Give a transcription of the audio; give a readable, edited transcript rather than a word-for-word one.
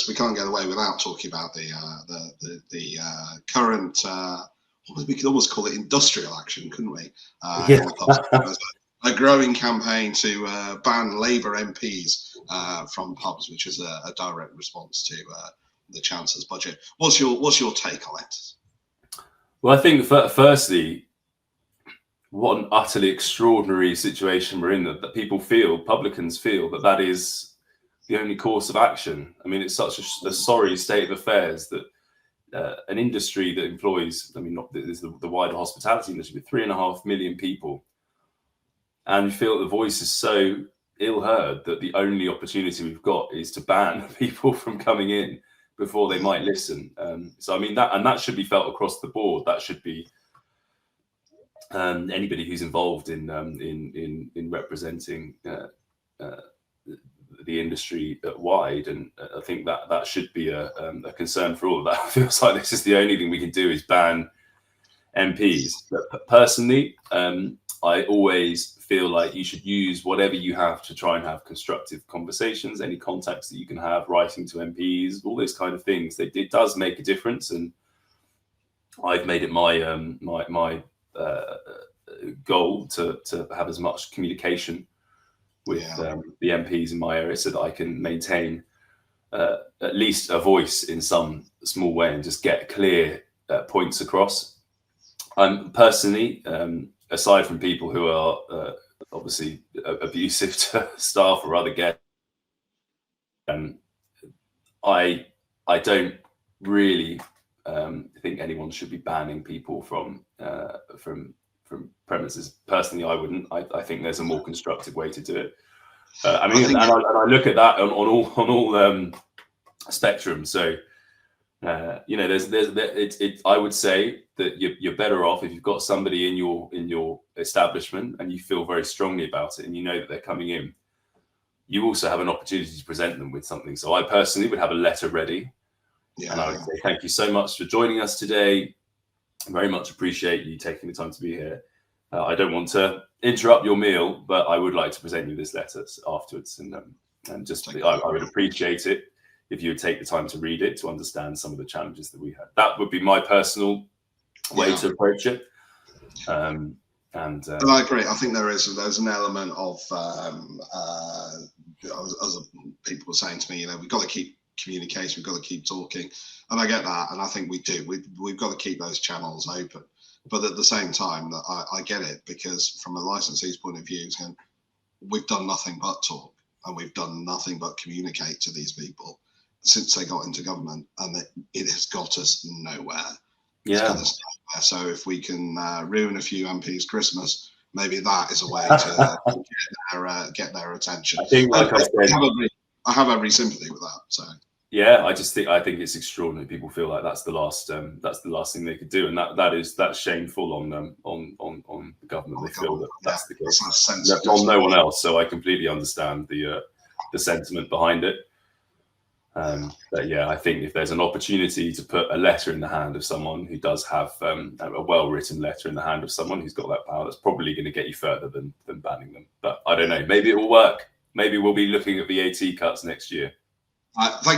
we can't get away without talking about the current. We could almost call it industrial action, couldn't we? Yeah. There's a growing campaign to ban Labour MPs from pubs, which is a direct response to the Chancellor's budget. What's your take on it? Well, I think firstly, what an utterly extraordinary situation we're in, that publicans feel that is the only course of action. I mean, it's such a sorry state of affairs that an industry that employs, I mean, not this, the wider hospitality industry, with 3.5 million people, and you feel that the voice is so ill heard that the only opportunity we've got is to ban people from coming in before they might listen. So I mean, that should be felt across the board. That should be anybody who's involved in representing the industry wide, and I think that should be a concern for all of that. It feels like this is the only thing we can do is ban MPs. But personally, I always feel like you should use whatever you have to try and have constructive conversations, any contacts that you can have, writing to MPs, all those kind of things. It does make a difference, and I've made it my goal to have as much communication with the MPs in my area so that I can maintain at least a voice in some small way and just get clear points across. Personally, aside from people who are obviously abusive to staff or other guests, I don't really think anyone should be banning people from premises. Personally, I wouldn't. I think there's a more constructive way to do it. I mean, and I look at that on all spectrums. So you know, I would say that you're better off if you've got somebody in your establishment and you feel very strongly about it, and you know that they're coming in. You also have an opportunity to present them with something. So I personally would have a letter ready, and I would say thank you so much for joining us today. I very much appreciate you taking the time to be here. I don't want to interrupt your meal, but I would like to present you this letter afterwards, and just I would appreciate it if you would take the time to read it to understand some of the challenges that we had. That would be my personal way to approach it. And I agree. I think there's an element of as people were saying to me, you know, we've got to keep communication, we've got to keep talking, and I get that, and I think we do. We've got to keep those channels open, but at the same time, I get it, because from a licensee's point of view, we've done nothing but talk, and we've done nothing but communicate to these people since they got into government, and it has got us nowhere. Yeah. So if we can ruin a few MPs' Christmas, maybe that is a way to get their attention. I think, like I said, I have every sympathy with that. So yeah, I think it's extraordinary. People feel like that's the last thing they could do, and that's shameful on the government. They feel that that's the case. On no one else. So I completely understand the sentiment behind it. But yeah, I think if there's an opportunity to put a letter in the hand of someone who does have a well-written letter in the hand of someone who's got that power, that's probably going to get you further than banning them. But I don't know. Maybe it will work. Maybe we'll be looking at VAT cuts next year. Thank